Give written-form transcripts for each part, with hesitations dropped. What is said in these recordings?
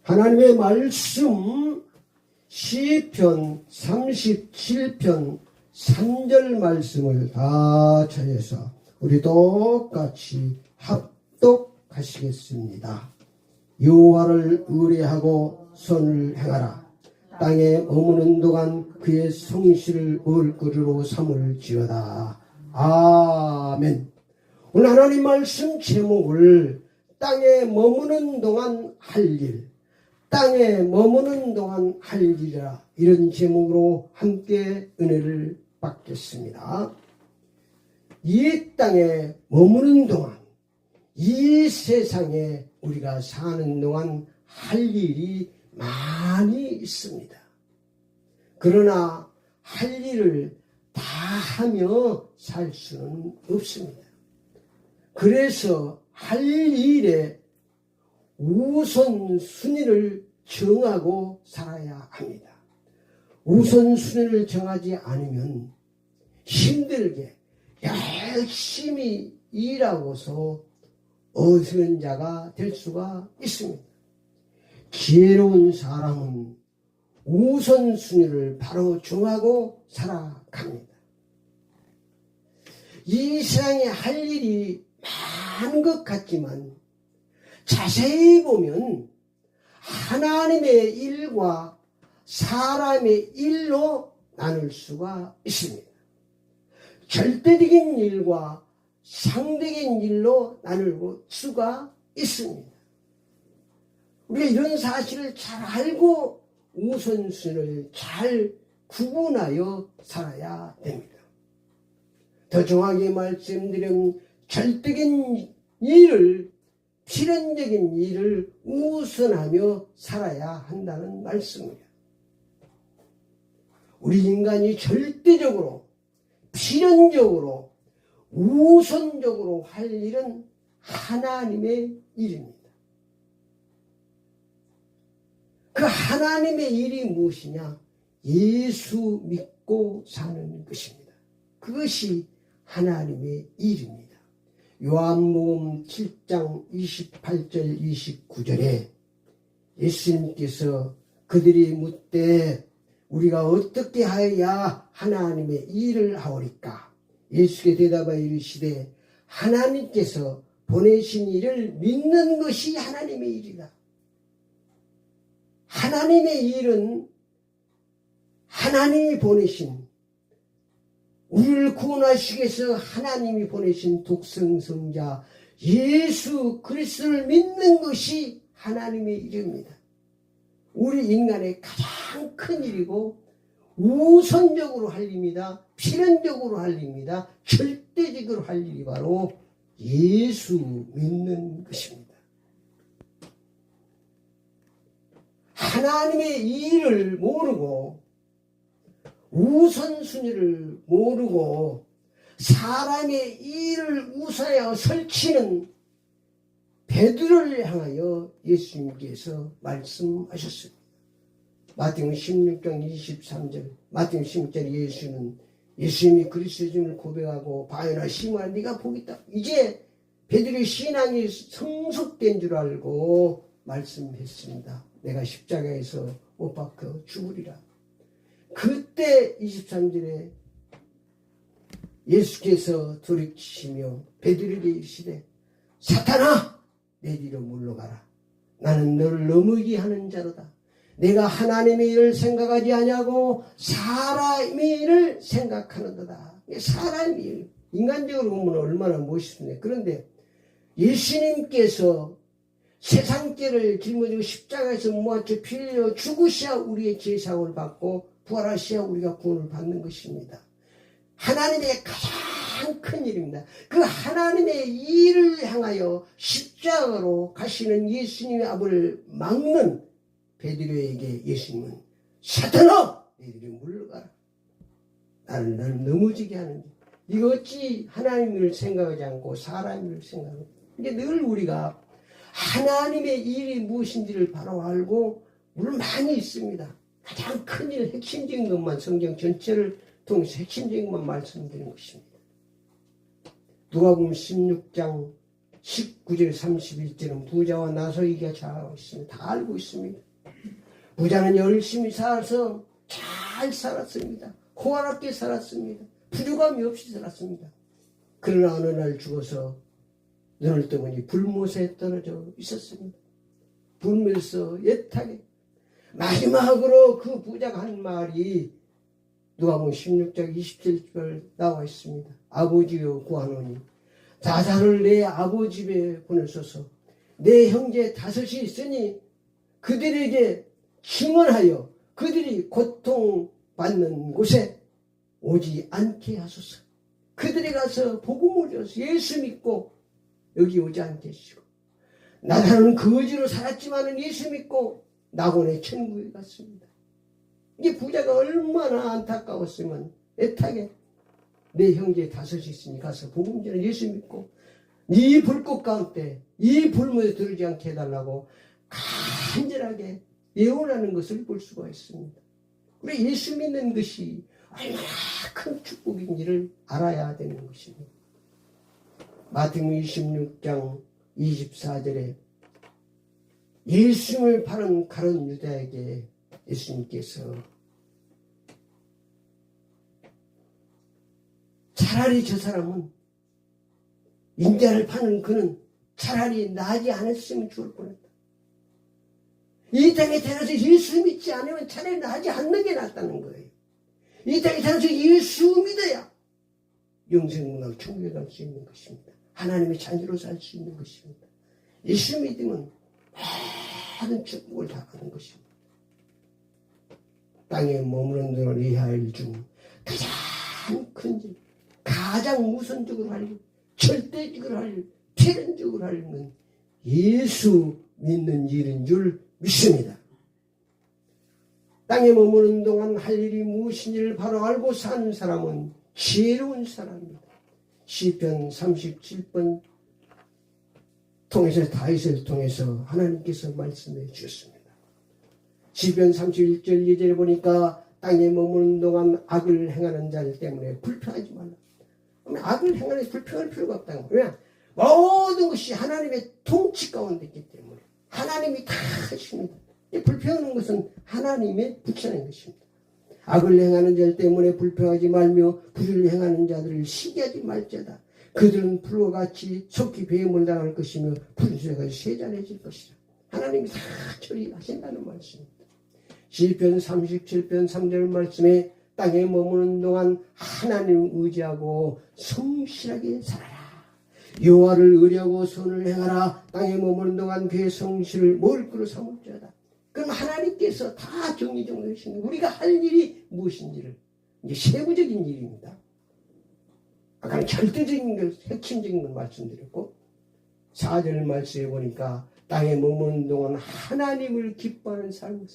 하나님의 말씀 시편 37편 3절 말씀을 다 찾아서 우리 똑같이 합독하시겠습니다. 여호와를 의뢰하고 선을 행하라. 땅에 머무는 동안 그의 성실을 얼굴으로 삼을지어다. 아멘. 오늘 하나님 말씀 제목을 땅에 머무는 동안 할 일, 땅에 머무는 동안 할 일이라, 이런 제목으로 함께 은혜를 받겠습니다. 이 땅에 머무는 동안, 이 세상에 우리가 사는 동안 할 일이 많이 있습니다. 그러나 할 일을 다 하며 살 수는 없습니다. 그래서 할 일에 우선순위를 정하고 살아야 합니다. 우선순위를 정하지 않으면 힘들게 열심히 일하고서 어수선 자가 될 수가 있습니다. 지혜로운 사람은 우선순위를 바로 정하고 살아갑니다. 이 세상에 할 일이 많은 것 같지만 자세히 보면 하나님의 일과 사람의 일로 나눌 수가 있습니다. 절대적인 일과 상대적인 일로 나눌 수가 있습니다. 우리가 이런 사실을 잘 알고 우선순위를 잘 구분하여 살아야 됩니다. 더 정확하게 말씀드리면 절대적인 일을, 필연적인 일을 우선하며 살아야 한다는 말씀입니다. 우리 인간이 절대적으로, 필연적으로, 우선적으로 할 일은 하나님의 일입니다. 그 하나님의 일이 무엇이냐? 예수 믿고 사는 것입니다. 그것이 하나님의 일입니다. 요한복음 7장 28절 29절에 예수님께서 그들이 묻되 우리가 어떻게 하여야 하나님의 일을 하오리까? 예수께 대답하여 이르시되 하나님께서 보내신 일을 믿는 것이 하나님의 일이다. 하나님의 일은 하나님이 보내신, 우리를 구원하시기 위해서 하나님이 보내신 독생성자 예수 그리스도를 믿는 것이 하나님의 일입니다. 우리 인간의 가장 큰 일이고 우선적으로 할 일입니다. 필연적으로 할 일입니다. 절대적으로 할 일이 바로 예수 믿는 것입니다. 하나님의 일을 모르고 우선순위를 모르고 사람의 일을 우선하여 설치는 베드로를 향하여 예수님께서 말씀하셨습니다. 마태복음 16장 23절, 마태복음 16절 예수님이 그리스도임을 고백하고 바요나 시몬아 네가 복이 있다. 이제 베드로의 신앙이 성숙된 줄 알고 말씀했습니다. 내가 십자가에서 못 박혀 죽으리라. 그때 23절에 예수께서 돌이키시며 베드로에게 이르시되 사탄아 내 뒤로 물러가라. 나는 너를 넘어지게 하는 자로다. 내가 하나님의 일을 생각하지 아니하고 사람의 일을 생각하는도다. 사람의 일, 인간적으로 보면 얼마나 멋있습니까? 그런데 예수님께서 세상죄를 짊어지고 십자가에서 모아쳐 피 흘려 죽으셔야 우리의 죄사함을 받고 부활하셔야 우리가 구원을 받는 것입니다. 하나님의 가장 큰 일입니다. 그 하나님의 일을 향하여 십자가로 가시는 예수님의 앞을 막는 베드로에게 예수님은 사탄아! 너희들이 물러가라. 나를 넘어지게 하는데 이거 어찌 하나님을 생각하지 않고 사람을 생각하고. 이게 늘 우리가 하나님의 일이 무엇인지를 바로 알고 물론 많이 있습니다. 가장 큰 일, 핵심적인 것만 성경 전체를 통해서 핵심적인 것만 말씀드리는 것입니다. 누가복음 16장 19절 31절은 부자와 나서기가 잘 알고 있습니다. 다 알고 있습니다. 부자는 열심히 살아서 잘 살았습니다. 호화롭게 살았습니다. 부족함이 없이 살았습니다. 그러나 어느 날 죽어서 눈을 뜨더니 불못에 떨어져 있었습니다. 불못에서 애타게 마지막으로 그 부자가 한 말이 누가복음 16장 27절 나와 있습니다. 아버지여 구하노니 자살을 내 아버지 집에 보내소서. 내 형제 다섯이 있으니 그들에게 증언하여 그들이 고통받는 곳에 오지 않게 하소서. 그들이 가서 복음을 들어서 예수 믿고 여기 오지 않게 하시고, 나사로는 거지로 살았지만 예수 믿고 낙원의 천국에 갔습니다. 이게 부자가 얼마나 안타까웠으면 애타게 내 형제 다섯이 있으니 가서 복음 전해 예수 믿고 이 불꽃 가운데 이 불못에 들지 않게 해달라고 간절하게 예언하는 것을 볼 수가 있습니다. 우리 예수 믿는 것이 얼마나 큰 축복인지를 알아야 되는 것입니다. 마태복음 26장 24절에 예수님을 파는 가룟 유다에게 예수님께서 차라리 저 사람은 인자를 파는 그는 차라리 나지 않았으면 죽을 뻔했다. 이 땅에 태어나서 예수 믿지 않으면 차라리 나지 않는 게 낫다는 거예요. 이 땅에 태어나서 예수 믿어야 영생문화로 천국에 갈 수 있는 것입니다. 하나님의 자녀로 살 수 있는 것입니다. 예수 믿으면 모든 축복을 다 받는 것입니다. 땅에 머무는 동안 이하일 중 가장 큰 일, 가장 우선적으로 할 일, 절대적으로 할 일, 필연적으로 할 일은 예수 믿는 일인 줄 믿습니다. 땅에 머무는 동안 할 일이 무엇인지를 바로 알고 사는 사람은 지혜로운 사람입니다. 시편 37번 통해서 다윗을 통해서 하나님께서 말씀해 주셨습니다. 시편 31절 2절에 보니까 땅에 머무는 동안 악을 행하는 자들 때문에 불평하지 말라. 악을 행하는 불평할 필요가 없다는 거예요. 모든 것이 하나님의 통치 가운데 있기 때문에 하나님이 다 하십니다. 불평하는 것은 하나님의 붙여낸 것입니다. 악을 행하는 자들 때문에 불평하지 말며 불의를 행하는 자들을 시기하지 말자다. 그들은 풀과 같이 속히 배임을 당할 것이며 분수가 세잔해질 것이다. 하나님이 다 처리하신다는 말씀입니다. 시편 37편 3절 말씀에 땅에 머무는 동안 하나님을 의지하고 성실하게 살아라. 여호와를 의뢰하고 선을 행하라. 땅에 머무는 동안 그의 성실을 먹을 거로 삼을지어다. 그럼 하나님께서 다 정리정돈하시는 우리가 할 일이 무엇인지를 이제 세부적인 일입니다. 아까는 절대적인 것, 핵심적인 걸 말씀드렸고 4절 말씀해 보니까 땅에 머무는 동안 하나님을 기뻐하는 삶을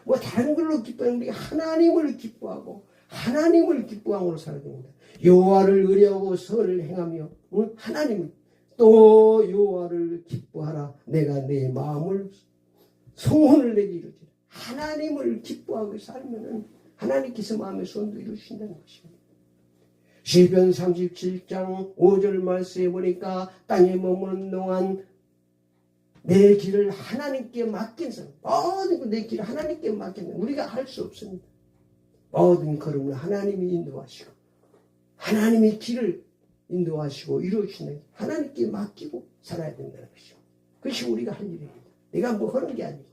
뭐 다른 걸로 기뻐하는 우리가 하나님을 기뻐하고 하나님을 기뻐함으로 살아야 됩니다. 여호와를 의뢰하고 선을 행하며 하나님을 또 여호와를 기뻐하라. 내가 내 마음을 소원을 내게 이루지라. 하나님을 기뻐하고 살면은 하나님께서 마음의 소원도 이루신다는 것입니다. 시편 37장 5절 말씀해 보니까 땅에 머무는 동안 내 길을 하나님께 맡긴 사람, 모든 내 길을 하나님께 맡긴 사람, 우리가 할 수 없습니다. 모든 걸음을 하나님이 인도하시고 하나님의 길을 인도하시고 이루어주시는 하나님께 맡기고 살아야 된다는 것이죠. 그것이 우리가 할 일입니다. 내가 뭐 하는 게 아니고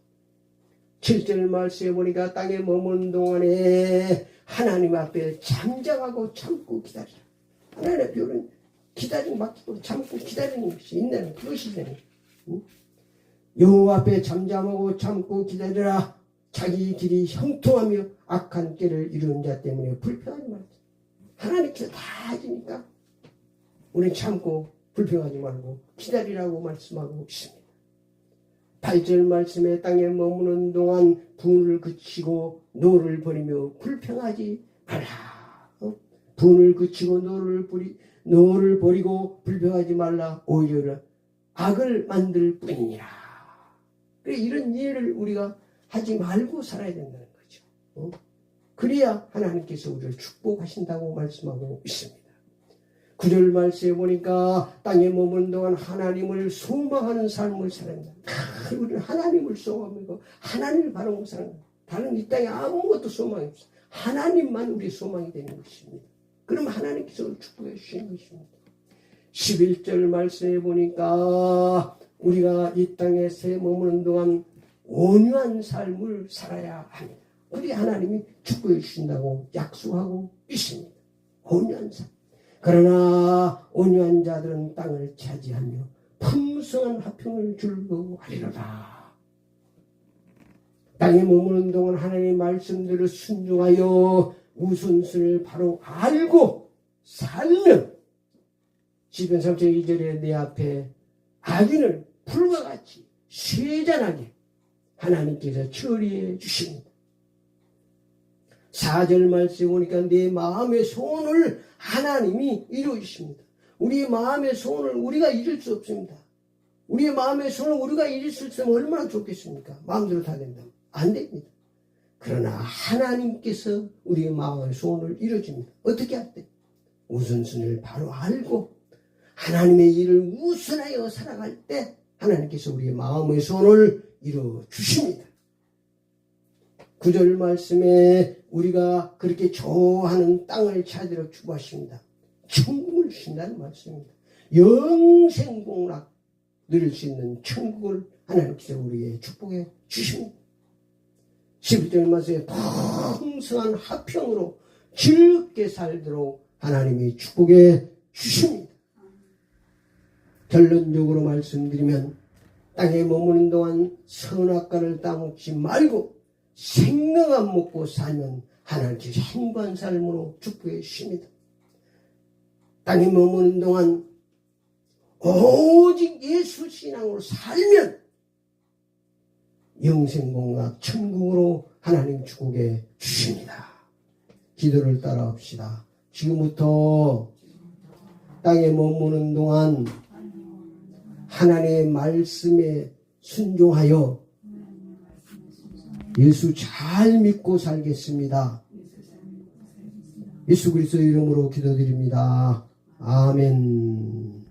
7절 말씀해 보니까 땅에 머무는 동안에 하나님 앞에 잠잠하고 참고 기다리라. 하나님 앞에 우리는 기다리고 맡기고 참고 기다리는 것이 있는 그것이 되는 여호와 앞에 잠잠하고 참고 기다리라. 자기 길이 형통하며 악한 길을 이루는 자 때문에 불평하지 말자. 하나님께서 다 해주니까 우리는 참고 불평하지 말고 기다리라고 말씀하고 있습니다. 8절 말씀에 땅에 머무는 동안 분을 그치고 노를 버리며 불평하지 말라. 분을 그치고 노를 버리고 불평하지 말라. 오히려 악을 만들 뿐이니라. 그래 이런 일을 우리가 하지 말고 살아야 된다는 거죠. 그래야 하나님께서 우리를 축복하신다고 말씀하고 있습니다. 9절 말씀에 보니까 땅에 머무는 동안 하나님을 소망하는 삶을 살았다. 우리는 하나님을 소망하고 하나님을 바라보고 살아요. 다른 이 땅에 아무것도 소망이 없어요. 하나님만 우리 소망이 되는 것입니다. 그럼 하나님께서 우리를 축복해 주시는 것입니다. 11절 말씀에 보니까 우리가 이 땅에 머무는 동안 온유한 삶을 살아야 합니다. 우리 하나님이 축복해 주신다고 약속하고 있습니다. 온유한 삶. 그러나 온유한 자들은 땅을 차지하며 풍성한 화평을 즐거워하리로다. 땅에 머무는 동안 하나님의 말씀들을 순종하여 우선순위를 바로 알고 살면 시편 3편 2절에 내 앞에 악인을 불과 같이 쇠잔하게 하나님께서 처리해 주십니다. 4절 말씀에 보니까 내 마음의 소원을 하나님이 이루어주십니다. 우리의 마음의 소원을 우리가 이룰 수 없습니다. 우리의 마음의 소원을 우리가 이룰 수 있으면 얼마나 좋겠습니까? 마음대로 다 된다면 안 됩니다. 그러나 하나님께서 우리의 마음의 소원을 이루어줍니다. 어떻게 할 때? 우선순위를 바로 알고 하나님의 일을 우선하여 살아갈 때 하나님께서 우리의 마음의 소원을 이루어주십니다. 9절 말씀에 우리가 그렇게 좋아하는 땅을 찾으러 축복하십니다. 천국을 주신다는 말씀입니다. 영생복락 누릴 수 있는 천국을 하나님께서 우리에게 축복해 주십니다. 11절 말씀에 풍성한 화평으로 즐겁게 살도록 하나님이 축복해 주십니다. 결론적으로 말씀드리면 땅에 머무는 동안 선악과를 따먹지 말고 생명만 먹고 살면 하나님께서 행복한 삶으로 축복해 주십니다. 땅에 머무는 동안 오직 예수 신앙으로 살면 영생공락 천국으로 하나님 축복해 주십니다. 기도를 따라합시다. 지금부터 땅에 머무는 동안 하나님의 말씀에 순종하여 예수 잘 믿고 살겠습니다. 예수 그리스도의 이름으로 기도드립니다. 아멘.